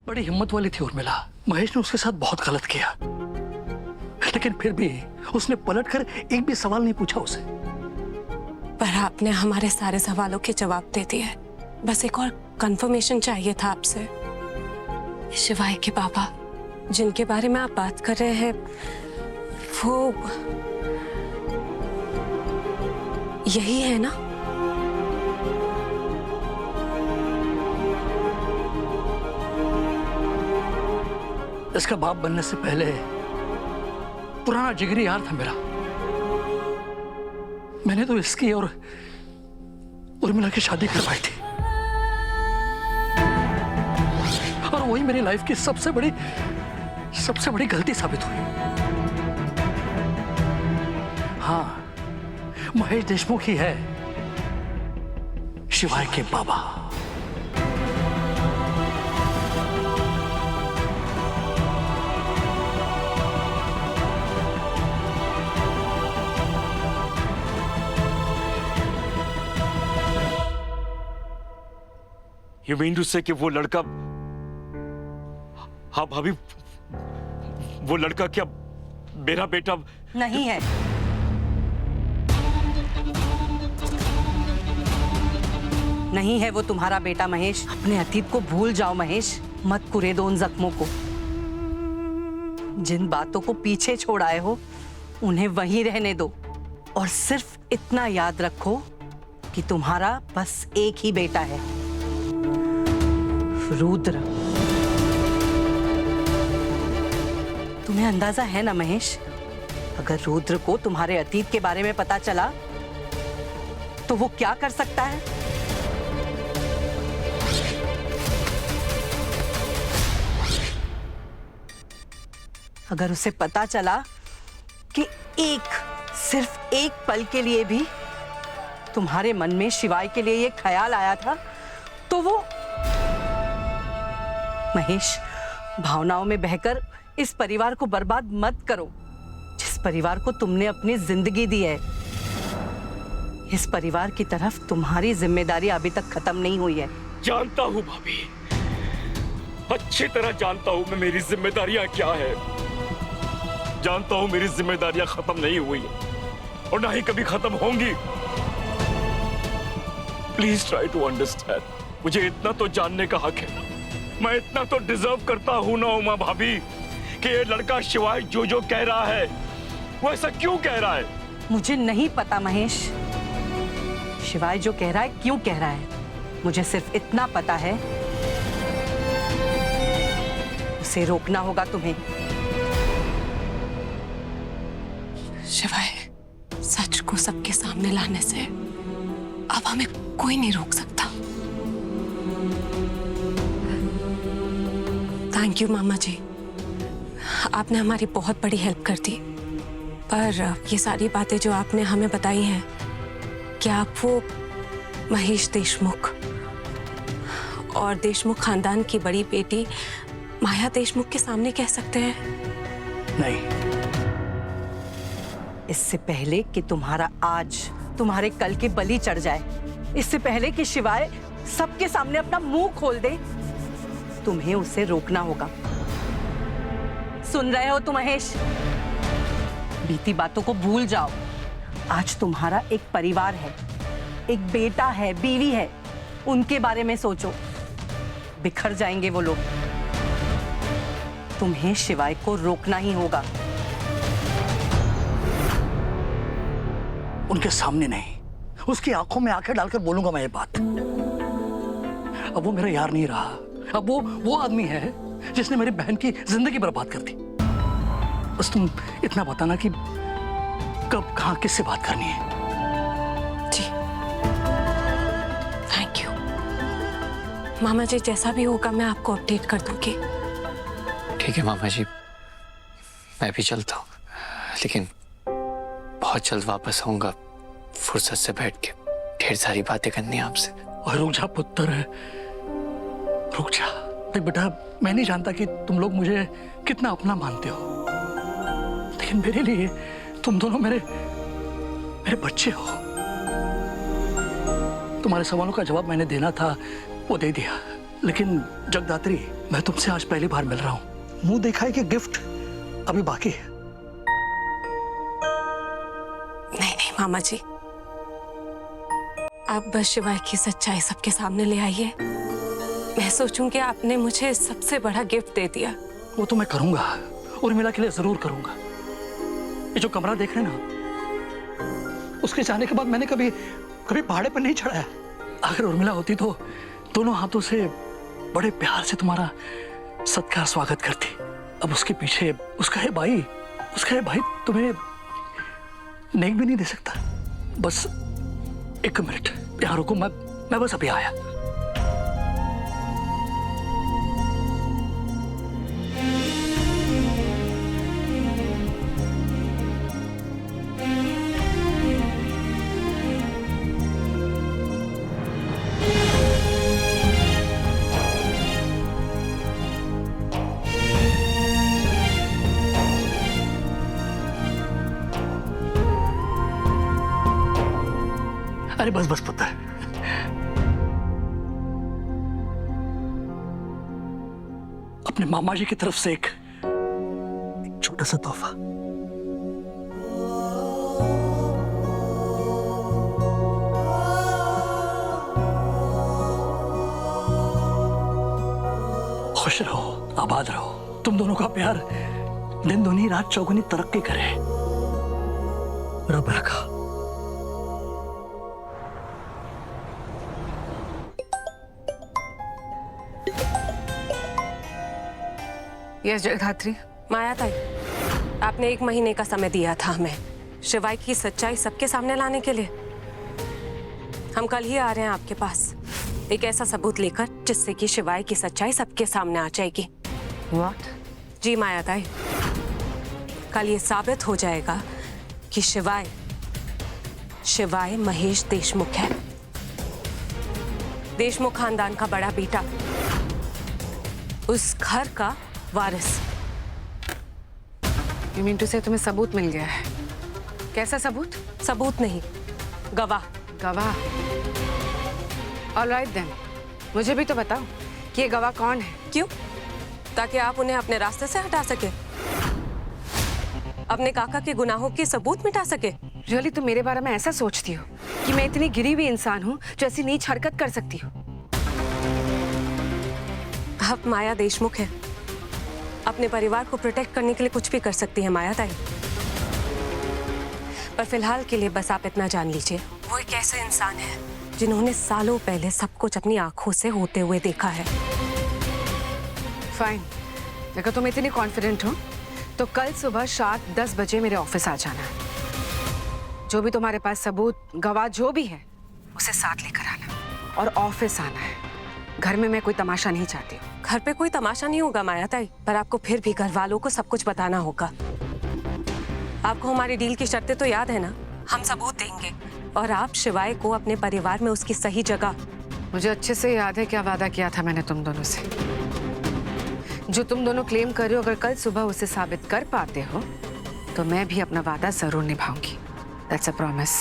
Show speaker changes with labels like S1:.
S1: बड़ी हिम्मत वाली थी उर्मिला। महेश ने उसके साथ बहुत गलत किया, लेकिन फिर भी उसने पलटकर एक भी सवाल नहीं पूछा उसे।
S2: पर आपने हमारे सारे सवालों के जवाब दे दिए। बस एक और कंफर्मेशन चाहिए था आपसे। शिवाय के बाबा जिनके बारे में आप बात कर रहे हैं, वो यही है ना?
S1: इसका बाप बनने से पहले पुराना जिगरी यार था मेरा। मैंने तो इसकी और उर्मिला की शादी करवाई थी, और वही मेरी लाइफ की सबसे बड़ी गलती साबित हुई। हाँ, महेश देशमुख ही है शिवाय के बाबा।
S3: You mean to say कि वो लड़का, हाँ भाभी, वो लड़का क्या मेरा बेटा
S4: नहीं है? नहीं है वो तुम्हारा बेटा महेश। अपने अतीत को भूल जाओ महेश, मत कुरेदो उन जख्मों को। जिन बातों को पीछे छोड़ आए हो उन्हें वहीं रहने दो, और सिर्फ इतना याद रखो कि तुम्हारा बस एक ही बेटा है, रुद्र। तुम्हें अंदाजा है ना महेश, अगर रुद्र को तुम्हारे अतीत के बारे में पता चला तो वो क्या कर सकता है? अगर उसे पता चला कि सिर्फ एक पल के लिए भी तुम्हारे मन में शिवाय के लिए ये ख्याल आया था, तो वो महेश, भावनाओं में बहकर इस परिवार को बर्बाद मत करो, जिस परिवार को तुमने अपनी जिंदगी दी है। इस परिवार की तरफ तुम्हारी जिम्मेदारी अभी तक खत्म नहीं हुई है।
S3: जानता हूँ भाभी, अच्छी तरह जानता हूँ मैं मेरी जिम्मेदारियां क्या है। जानता हूँ मेरी जिम्मेदारियां खत्म नहीं हुई और ना ही कभी खत्म होंगी। Please try to understand. मुझे इतना तो जानने का हक है, मैं इतना तो डिजर्व करता हूँ ना उमा भाभी, कि ये लड़का शिवाय जो जो कह रहा है वो ऐसा क्यों कह रहा है।
S4: मुझे नहीं पता महेश, शिवाय जो कह रहा है क्यों कह रहा है। मुझे सिर्फ इतना पता है, उसे रोकना होगा तुम्हें।
S2: शिवाय, सच को सबके सामने लाने से अब हमें कोई नहीं रोक सकता। थैंक यू मामा जी, आपने हमारी बहुत बड़ी हेल्प कर दी। पर ये सारी बातें जो आपने हमें बताई हैं, क्या आप वो महेश देशमुख और देशमुख खानदान की बड़ी बेटी माया देशमुख के सामने कह सकते हैं?
S1: नहीं।
S4: इससे पहले कि तुम्हारा आज तुम्हारे कल के बलि चढ़ जाए, इससे पहले कि शिवाय सबके सामने अपना मुंह खोल दे, तुम्हें उसे रोकना होगा। सुन रहे हो तुम महेश? बीती बातों को भूल जाओ। आज तुम्हारा एक परिवार है, एक बेटा है, बीवी है, उनके बारे में सोचो। बिखर जाएंगे वो लोग, तुम्हें शिवाय को रोकना ही होगा।
S1: उनके सामने नहीं, उसकी आंखों में आंखें डालकर बोलूंगा मैं ये बात। अब वो मेरा यार नहीं रहा, अब वो आदमी है जिसने मेरी बहन की जिंदगी बर्बाद कर दी। बस तुम इतना बताना कि कब कहां किससे बात करनी है।
S2: जी, थैंक यू मामा जी। जैसा भी होगा मैं आपको अपडेट कर दूंगी।
S5: ठीक है मामा जी, मैं भी चलता हूँ, लेकिन बहुत जल्द वापस आऊंगा, फुर्सत से बैठ के ढेर सारी बातें करनी है आपसे।
S1: और रुक जा पुत्र, रुक जा। देख बेटा, मैं नहीं जानता कि तुम लोग मुझे कितना अपना मानते हो, लेकिन मेरे लिए तुम दोनों मेरे बच्चे हो। तुम्हारे सवालों का जवाब मैंने देना था, वो दे दिया, लेकिन जगदात्री, मैं तुमसे आज पहली बार मिल रहा हूं। मुंह देखा है कि गिफ्ट अभी बाकी है।
S2: नहीं नहीं मामा जी, आप बस शिवाय की सच्चाई सबके सामने ले आइए। मैं सोचूंगी आपने मुझे सबसे बड़ा गिफ्ट दे दिया।
S1: वो तो मैं करूंगा, उर्मिला के लिए जरूर करूंगा। ये जो कमरा देख रहे हैं ना, उसके जाने के बाद मैंने कभी पहाड़े पर नहीं चढ़ाया। अगर उर्मिला होती तो दोनों हाथों से बड़े प्यार से तुम्हारा सत्कार स्वागत करती। अब उसके पीछे उसका है भाई तुम्हें नेक भी नहीं दे सकता। बस एक मिनट यहाँ रुको, मैं बस अभी आया। अरे बस पुत्र, अपने मामा जी की तरफ से एक छोटा सा तोहफा। खुश रहो, आबाद रहो। तुम दोनों का प्यार दिन दूनी रात चौगुनी तरक्की करे। रब रखा।
S4: यस जगधात्री।
S2: माया ताई, आपने 1 महीने का समय दिया था हमें शिवाय की सच्चाई सबके सामने लाने के लिए। हम कल ही आ रहे हैं आपके पास एक ऐसा सबूत लेकर जिससे कि शिवाय की सच्चाई सबके सामने आ जाएगी।
S4: What?
S2: जी माया ताई, कल ये साबित हो जाएगा कि शिवाय महेश देशमुख है, देशमुख खानदान का बड़ा बेटा, उस घर का वारिस।
S4: You mean to say तुम्हें सबूत मिल गया है? कैसा सबूत?
S2: सबूत नहीं, गवाह।
S4: गवाह? Alright then, मुझे भी तो बताओ कि ये गवाह कौन है?
S2: क्यों? ताकि आप उन्हें अपने रास्ते से हटा सके, अपने काका के गुनाहों की सबूत मिटा सके।
S4: रियली तुम मेरे बारे में ऐसा सोचती हो कि मैं इतनी गिरी हुई इंसान हूँ जो ऐसी नीच हरकत कर सकती हूँ?
S2: आप माया देशमुख है, अपने परिवार को प्रोटेक्ट करने के लिए कुछ भी कर सकती है माया ताई। पर फिलहाल के लिए बस आप इतना जान लीजिए, वो एक ऐसे इंसान है जिन्होंने सालों पहले सब कुछ अपनी आंखों से होते हुए देखा है।
S4: फाइन, अगर तुम इतनी कॉन्फिडेंट हो तो कल सुबह 7:10 बजे मेरे ऑफिस आ जाना। जो भी तुम्हारे पास सबूत, गवाह जो भी है, उसे साथ लेकर आना और ऑफिस आना है। घर में मैं कोई तमाशा नहीं चाहती हूँ।
S2: घर पे कोई तमाशा नहीं होगा माया ताई, पर आपको फिर भी घर वालों को सब कुछ बताना होगा। आपको हमारी डील की शर्तें तो याद है ना? हम सबूत देंगे और आप शिवाय को अपने परिवार में उसकी सही जगह।
S4: मुझे अच्छे से याद है क्या वादा किया था मैंने तुम दोनों से। जो तुम दोनों क्लेम कर रहे हो, अगर कल सुबह उसे साबित कर पाते हो तो मैं भी अपना वादा जरूर निभाऊंगी। That's a promise.